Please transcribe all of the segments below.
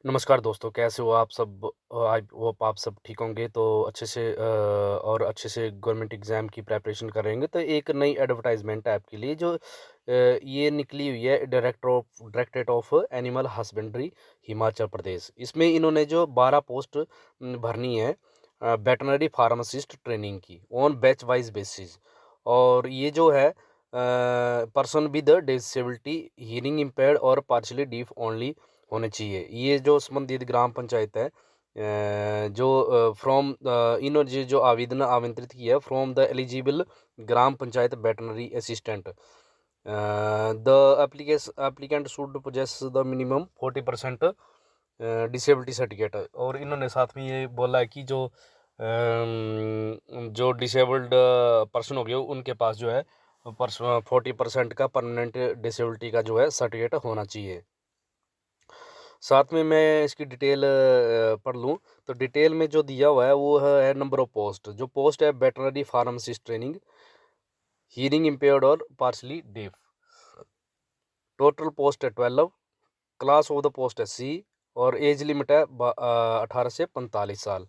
नमस्कार दोस्तों, कैसे हो आप सब? आई होप आप सब ठीक होंगे। तो अच्छे से और अच्छे से गवर्नमेंट एग्ज़ाम की प्रिपरेशन कर रहे होंगे। तो एक नई एडवर्टाइज़मेंट है आपके लिए जो ये निकली हुई है directorate of animal husbandry Himachal Pradesh. इसमें इन्होंने जो 12 पोस्ट भरनी है वेटरनरी फार्मासिस्ट ट्रेनिंग की ऑन बैच वाइज़ बेसिस। और ये जो है person with disability, hearing impaired और पार्शियली डीफ ओनली होने चाहिए। ये जो संबंधित ग्राम पंचायत है जो फ्रॉम इन्होंने जो आवेदन आमंत्रित किया है from the eligible gram panchayat veterinary assistant. The applicant should possess the minimum 40% disability certificate. और इन्होंने साथ में ये बोला है कि जो डिसेबल्ड पर्सन हो गए उनके पास जो है 40% का परमानेंट डिसेबिलिटी का जो है सर्टिफिकेट होना चाहिए। साथ में मैं इसकी डिटेल पढ़ लूँ तो डिटेल में जो दिया हुआ है वो है नंबर ऑफ पोस्ट। जो पोस्ट है veterinary pharmacist training, hearing impaired और पार्शली डेफ। टोटल पोस्ट है 12। क्लास ऑफ द पोस्ट है सी। और एज लिमिट है 18 से 45 साल।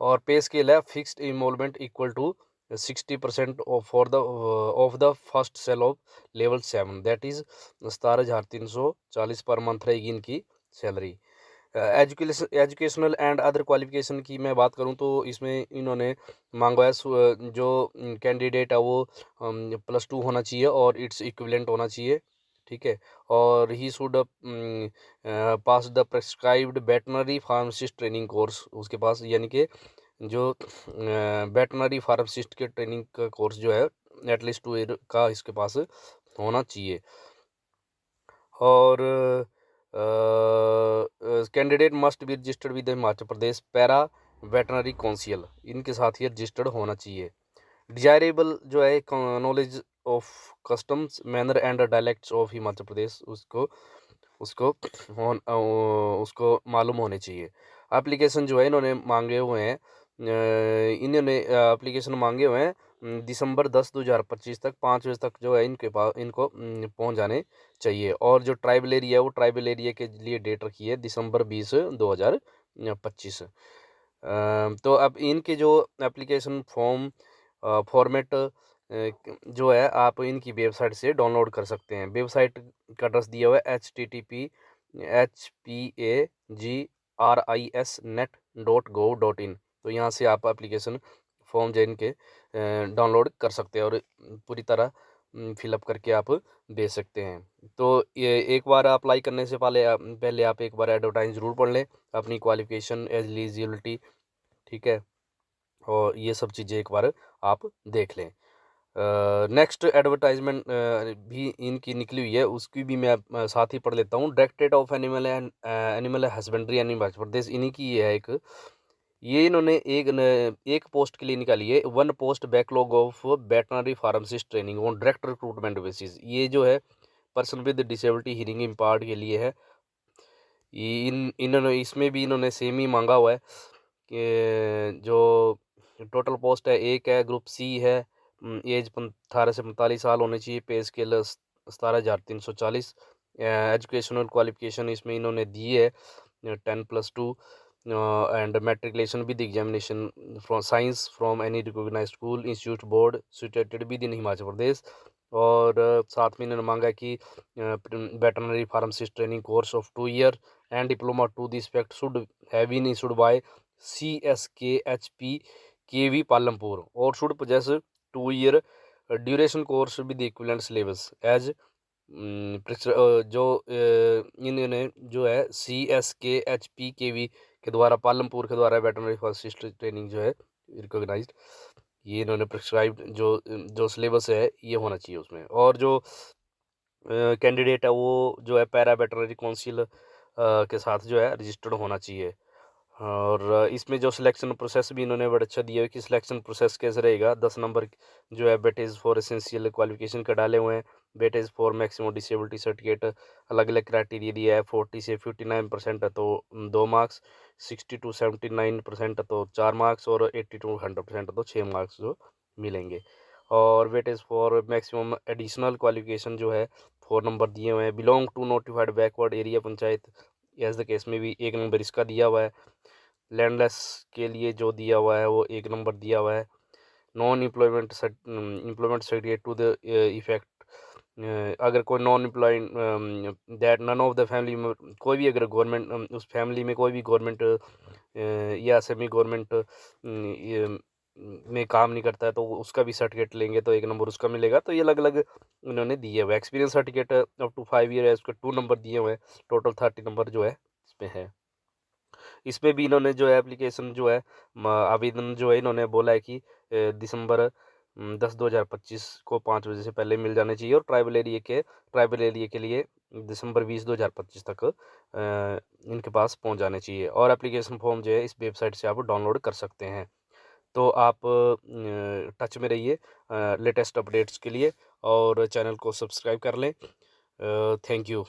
और पे स्केल है fixed involvement equal to 60% of the first cell of level 7, that is 17,340 per month रहेगी इनकी salary. Educational and other qualification की मैं बात करूं तो इसमें इन्होंने मांगा है जो कैंडिडेट है वो +2 होना चाहिए और इट्स इक्विवेलेंट होना चाहिए। ठीक है। और he should pass the prescribed veterinary pharmacist training course उसके पास, यानी कि जो वेटनरी फार्मासिस्ट के ट्रेनिंग का कोर्स जो है एटलीस्ट 2 ईयर का इसके पास होना चाहिए। और candidate must be registered with Himachal Pradesh para veterinary council, इनके साथ ही रजिस्टर्ड होना चाहिए। डिजायरेबल जो है knowledge of customs manner and dialects of Himachal Pradesh उसको उसको उसको मालूम होने चाहिए। एप्लीकेशन जो है इन्होंने मांगे हुए हैं इन्होंने एप्लीकेशन मांगे हुए हैं दिसंबर 10, 2025 तक 5 बजे तक जो है इनके पास इनको पहुंच जाने चाहिए। और जो ट्राइबल एरिया है वो ट्राइबल एरिया के लिए डेट रखी है दिसंबर 20, 2025। तो अब इनके जो एप्लीकेशन फॉर्म फॉर्मेट जो है आप इनकी वेबसाइट से डाउनलोड कर सकते हैं। वेबसाइट का एड्रेस दिया हुआ है http://hpagrisnet.gov.in। तो यहाँ से आप एप्लीकेशन फॉर्म जो इनके डाउनलोड कर सकते हैं और पूरी तरह फिलअप करके आप दे सकते हैं। तो ये एक बार अप्लाई करने से पहले आप एक बार एडवर्टाइज ज़रूर पढ़ लें, अपनी क्वालिफिकेशन एलिजिबिलिटी। ठीक है। और ये सब चीज़ें एक बार आप देख लें। नेक्स्ट एडवर्टाइजमेंट भी इनकी निकली हुई है, उसकी भी मैं साथ ही पढ़ लेता हूँ। Directorate of animal husbandry and Himachal Pradesh, इन्हीं की ये है एक। ये इन्होंने एक पोस्ट के लिए निकाली है, 1 post backlog of veterinary pharmacist training on direct recruitment basis. ये जो है person with disability hearing impaired के लिए है। इन्होंने इसमें भी इन्होंने सेम ही मांगा हुआ है कि जो टोटल पोस्ट है एक है, ग्रुप सी है, एज 18 से 45 साल होनी चाहिए, पे स्केल 17,340। एजुकेशनल क्वालिफिकेशन इसमें इन्होंने दी है 10+2 and matriculation with examination from science from any recognised school institute board situated within Himachal Pradesh. और साथ में इन्होंने मांगा कि veterinary pharmacist training course of 2 year and diploma to this effect should have been issued by CSKHP KV Palampur और should possess 2 year duration course with equivalent syllabus as जो इन्होंने जो है CSKHPKV के द्वारा पालमपुर के द्वारा वेटरनरी फार्मासिस्ट ट्रेनिंग जो है रिकॉग्नाइज्ड, ये इन्होंने प्रिस्क्राइब्ड जो सिलेबस है ये होना चाहिए उसमें। और जो कैंडिडेट है वो जो है पैरा वेटरनरी काउंसिल के साथ जो है रजिस्टर्ड होना चाहिए। और इसमें जो सिलेक्शन प्रोसेस भी इन्होंने बड़ा अच्छा दिया है कि सिलेक्शन प्रोसेस कैसे रहेगा। 10 नंबर जो है वेटेज फॉर एसेंशियल क्वालिफिकेशन का डाले हुए हैं, weightage for maximum disability certificate अलग अलग क्राइटेरिया दिया है। 40 से 59% है तो 2 मार्क्स, 60 to 79% है तो 4 मार्क्स और 80 to 100% है तो 6 मार्क्स जो मिलेंगे। और weightage for maximum additional qualification जो है 4 नंबर दिए हुए हैं। Belong to notified backward area panchayat as the case में भी 1 नंबर इसका दिया हुआ है। लैंडलेस के लिए जो दिया हुआ है वो 1 नंबर दिया हुआ है। Non employment certificate to the effect अगर कोई non employed that none of the family में कोई भी अगर गवर्नमेंट उस फैमिली में कोई भी गवर्नमेंट या सेमी गवर्नमेंट में काम नहीं करता है तो उसका भी सर्टिफिकेट लेंगे तो 1 नंबर उसका मिलेगा। तो ये अलग-अलग इन्होंने दिए हुए हैं। Experience certificate up to 5 year है, उसको 2 नंबर दिए हुए हैं। टोटल 30 नंबर जो है इसमें है। इसमें भी इन्होंने जो है एप्लीकेशन जो है आवेदन जो है इन्होंने बोला है कि दिसंबर 10/2025 को 5 बजे से पहले मिल जाने चाहिए और ट्राइबल एरिया के लिए दिसंबर 20/2025 तक इनके पास पहुंच जाने चाहिए और एप्लीकेशन फॉर्म जो है इस वेबसाइट से आप डाउनलोड कर सकते हैं। तो आप टच में रहिए लेटेस्ट अपडेट्स के लिए और चैनल को सब्सक्राइब कर लें। Thank you.